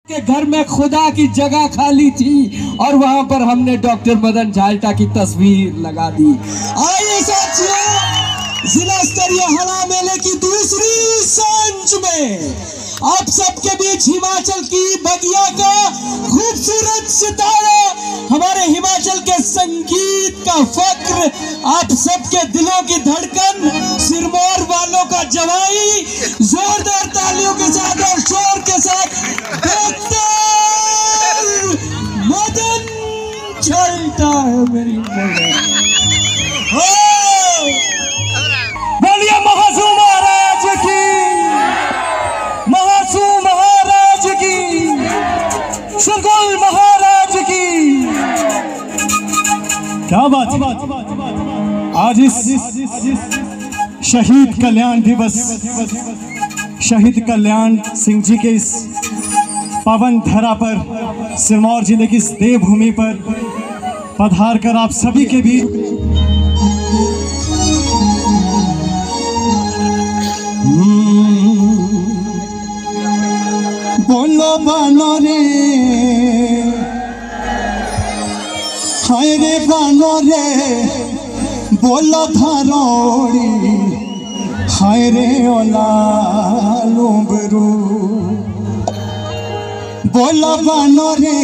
के घर में खुदा की जगह खाली थी और वहां पर हमने डॉक्टर मदन झालटा की तस्वीर लगा दी। आइए साथियों, जिला स्तरीय हला मेले की दूसरी सांझ में आप सबके बीच हिमाचल की बगिया का खूबसूरत सितारा, हमारे हिमाचल के संगीत का फक्र, आप सबके दिलों की धड़कन, सिरमौर वालों का जवाई, जोरदार तालियों के साथ और शोर के साथ डॉक्टर मदन झालटा है मेरी बोलिए महासू महाराज की, महासू महाराज की, सुरगुल महाराज की। क्या बात है। आज इस शहीद कल्याण दिवस, शहीद कल्याण सिंह जी के इस पावन धरा पर, सिरमौर जिले की इस देवभूमि पर पधार कर आप सभी के बीच बोलो बानो रे, हाय रे बानो रे, बोलो धारोड़ी, हाय रे ओला लुंगरू, बोलो बानो रे,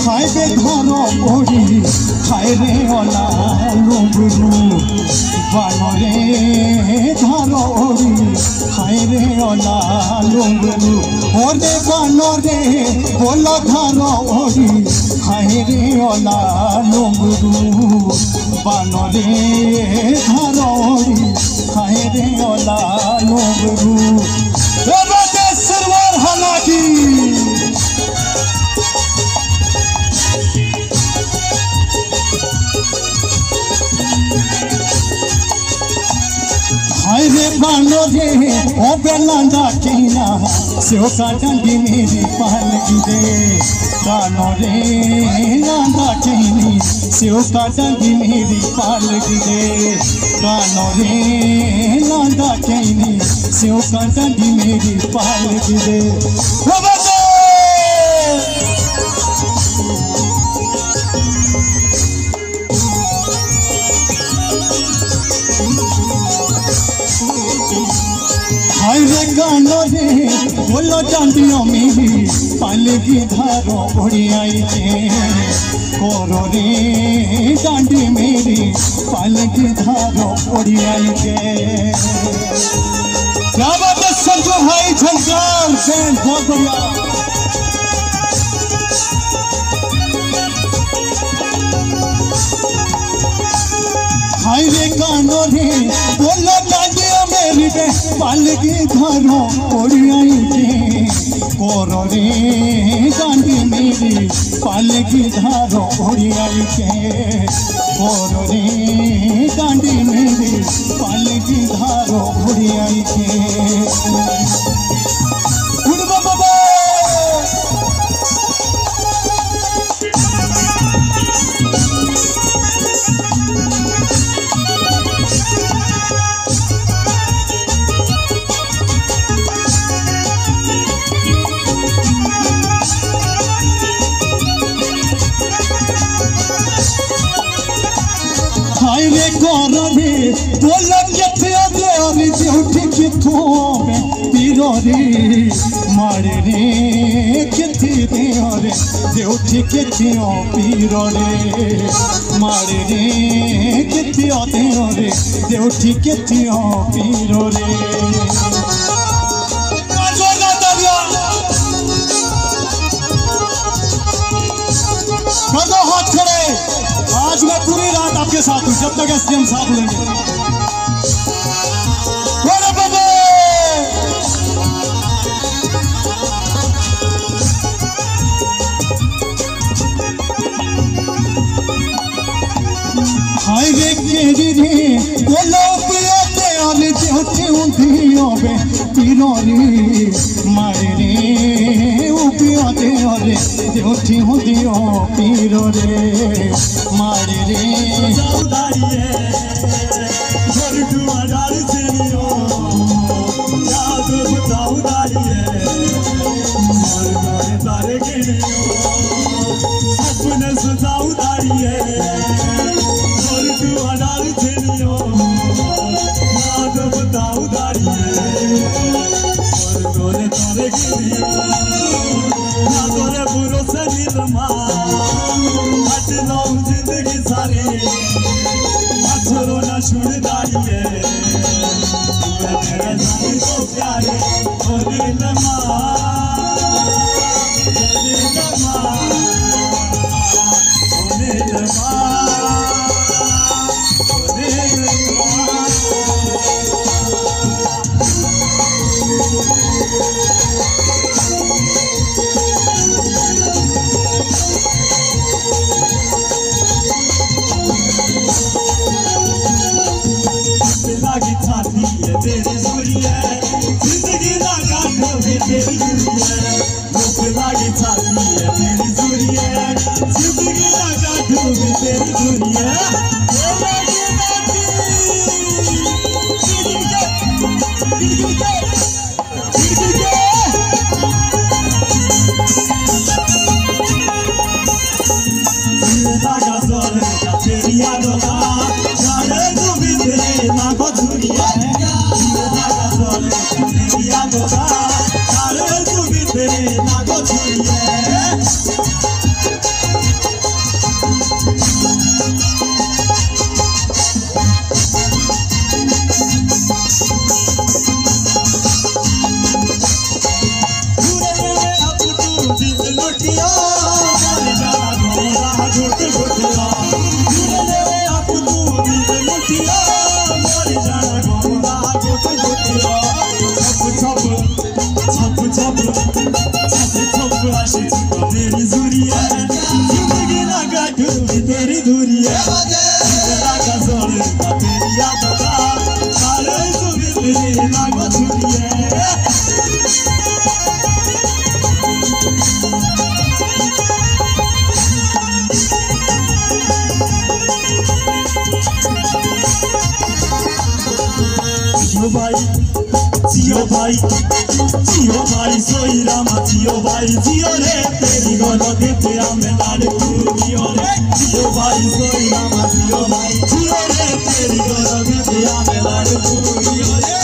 हाय रे धारोड़ी, हाय रे ओला लुंगरू, बानो रे धारोड़ी, हाय रे ओला लुंगरू, ओरे बानो रे, बोलो धारोड़ी, हाय रे ओला लुंगरू, बानो रे धारोड़ी, हाय रे ओला लुंगरू। सिरमौर हला की हाय रे बानो रे, ओ बेलांदा केना, सेव का डंडी मेरी पालगी रे, बानो रे लांदा केनी, सेव का डंडी मेरी पालगी रे, बानो रे लांदा केनी, सेव का डंडी मेरी पालगी रे। हाय रे गानो रे, बोलो डांडियों मेरी पालगी धारो उड़ी आई रे, कोरो रे डांडी मेरी पालगी धारो उड़ी आई रे। क्या बात है संजू भाई, झंकार से बहुत बढ़िया। हाय रे गानो रे, बोलो डांडियों मेरी बे पालगी धारो उड़ी आई रे, कोरो रे डांडी मेरी पालगी धारो उड़ी आई रे, कोरो रे डांडी मेरी पालगी धारो उड़ी आई रे। हाय रे कोरो रे, बोलो किथे दे और जोठी किथों में पीरो रे, मारे रे किथे दे और जोठी किथों पीरो रे, मारे रे किथे दे और जोठी किथों पीरो रे। हाथ खड़े, आज मैं पूरी रात आपके साथ हूं जब तक एसडीएम साहब लेंगे। हाय रे केरी रे, बोलो पिया ते और जोठी उंधियों बे पीरो रे, मारे रे उपिया ते और जोठी उंधियों पीरो रे, मारे रे उदारी है छोड़ डाल चलियो, याद बताओ उदारी है, मारे तारे तारे गिने सपने सजाऊ दारी है और तू अनार चलियो याद बताऊ दारी है और तोरे तारे गिने ना तोरे बुरो से नीलमा हट लाऊं जिंदगी सारी अछरो ना छुड़ दारी है तेरे साथ तो प्यारे ओ नीलमा तेरी दूरी है जिंदगी ना काटो भी तेरी दूरी है भूख लागी छाती है तेरी दूरी है जिंदगी ना काटो भी तेरी दूरी है तेरी यादों का जाने तू भी तेरे ना को दूरी है तेरी दूरी है जिंदगी ना काटो भी तेरी दूरी है का जोर का तेरी याद का सारे तू भी तेरी ना को दूरी है जियो भाई सोई रामा जियो रे तेरी गोलो देते हमें लाड़ जियो रे जियो भाई सोई रामा जियो रे तेरी गोलो देते हमें लाड़ जियो रे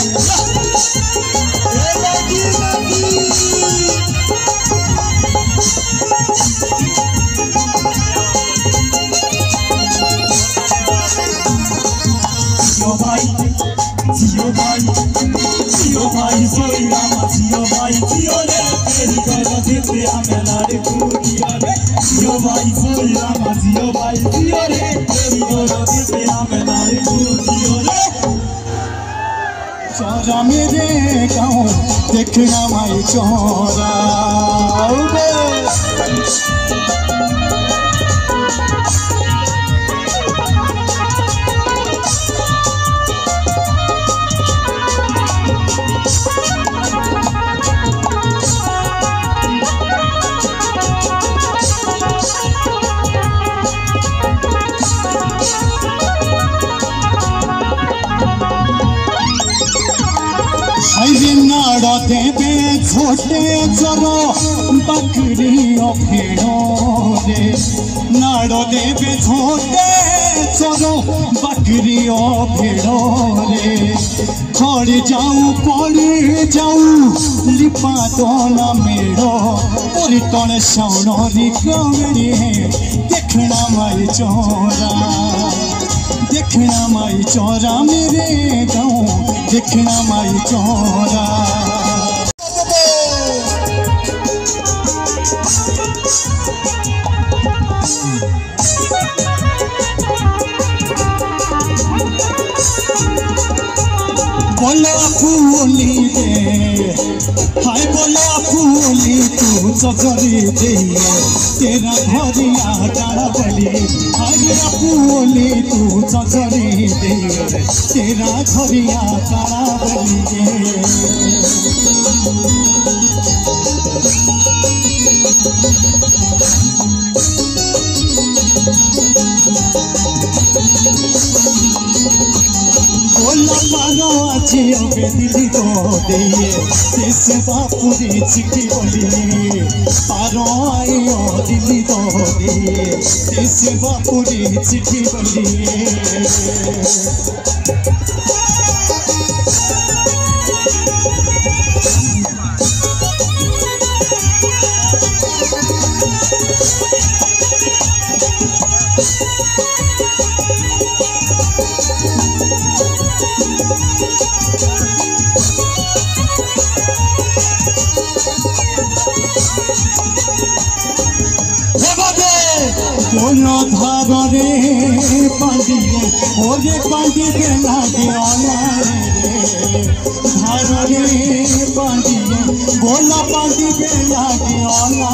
जियो भाई सोई रामा जियो रे तेरी गोलो देते हमें लाड़ जियो रे जियो भाई सोई रामा जियो रे तेरी गोलो देते हमें लाड़ जियो रे चौरा मेरे गाँव देखना माई चौरा नाड़ा देवे छोटे चरो बकरी भेड़ो रे नाड़ो देवे छोटे चरो बकरी भेड़ो रे खड़े जाऊँ पड़े जाऊँ लिपा तो न मेड़ो और तण सौरी कमरे देखना माई चौरा देखना माई चौरा मेरे गाँव देखना माई चौरा बोला फूली दे हाय बोला फूली तू चचरी दे तेरा घरिया डाड़ा बली हाय फूली तू चचरी दे तेरा घरिया डाड़ा बली बोला पारो जियो बे दिल्ली तो दिए देश बापुरी चिट्ठी बोलिए पारो आयो दिल्ली तो दिए देश बापुरी चिट्ठी बोलिए बोलो धारो रे पांडिये ओरे पांडी के लागे आना रे धारो रे पांडिये बोला पांडी के लागे आना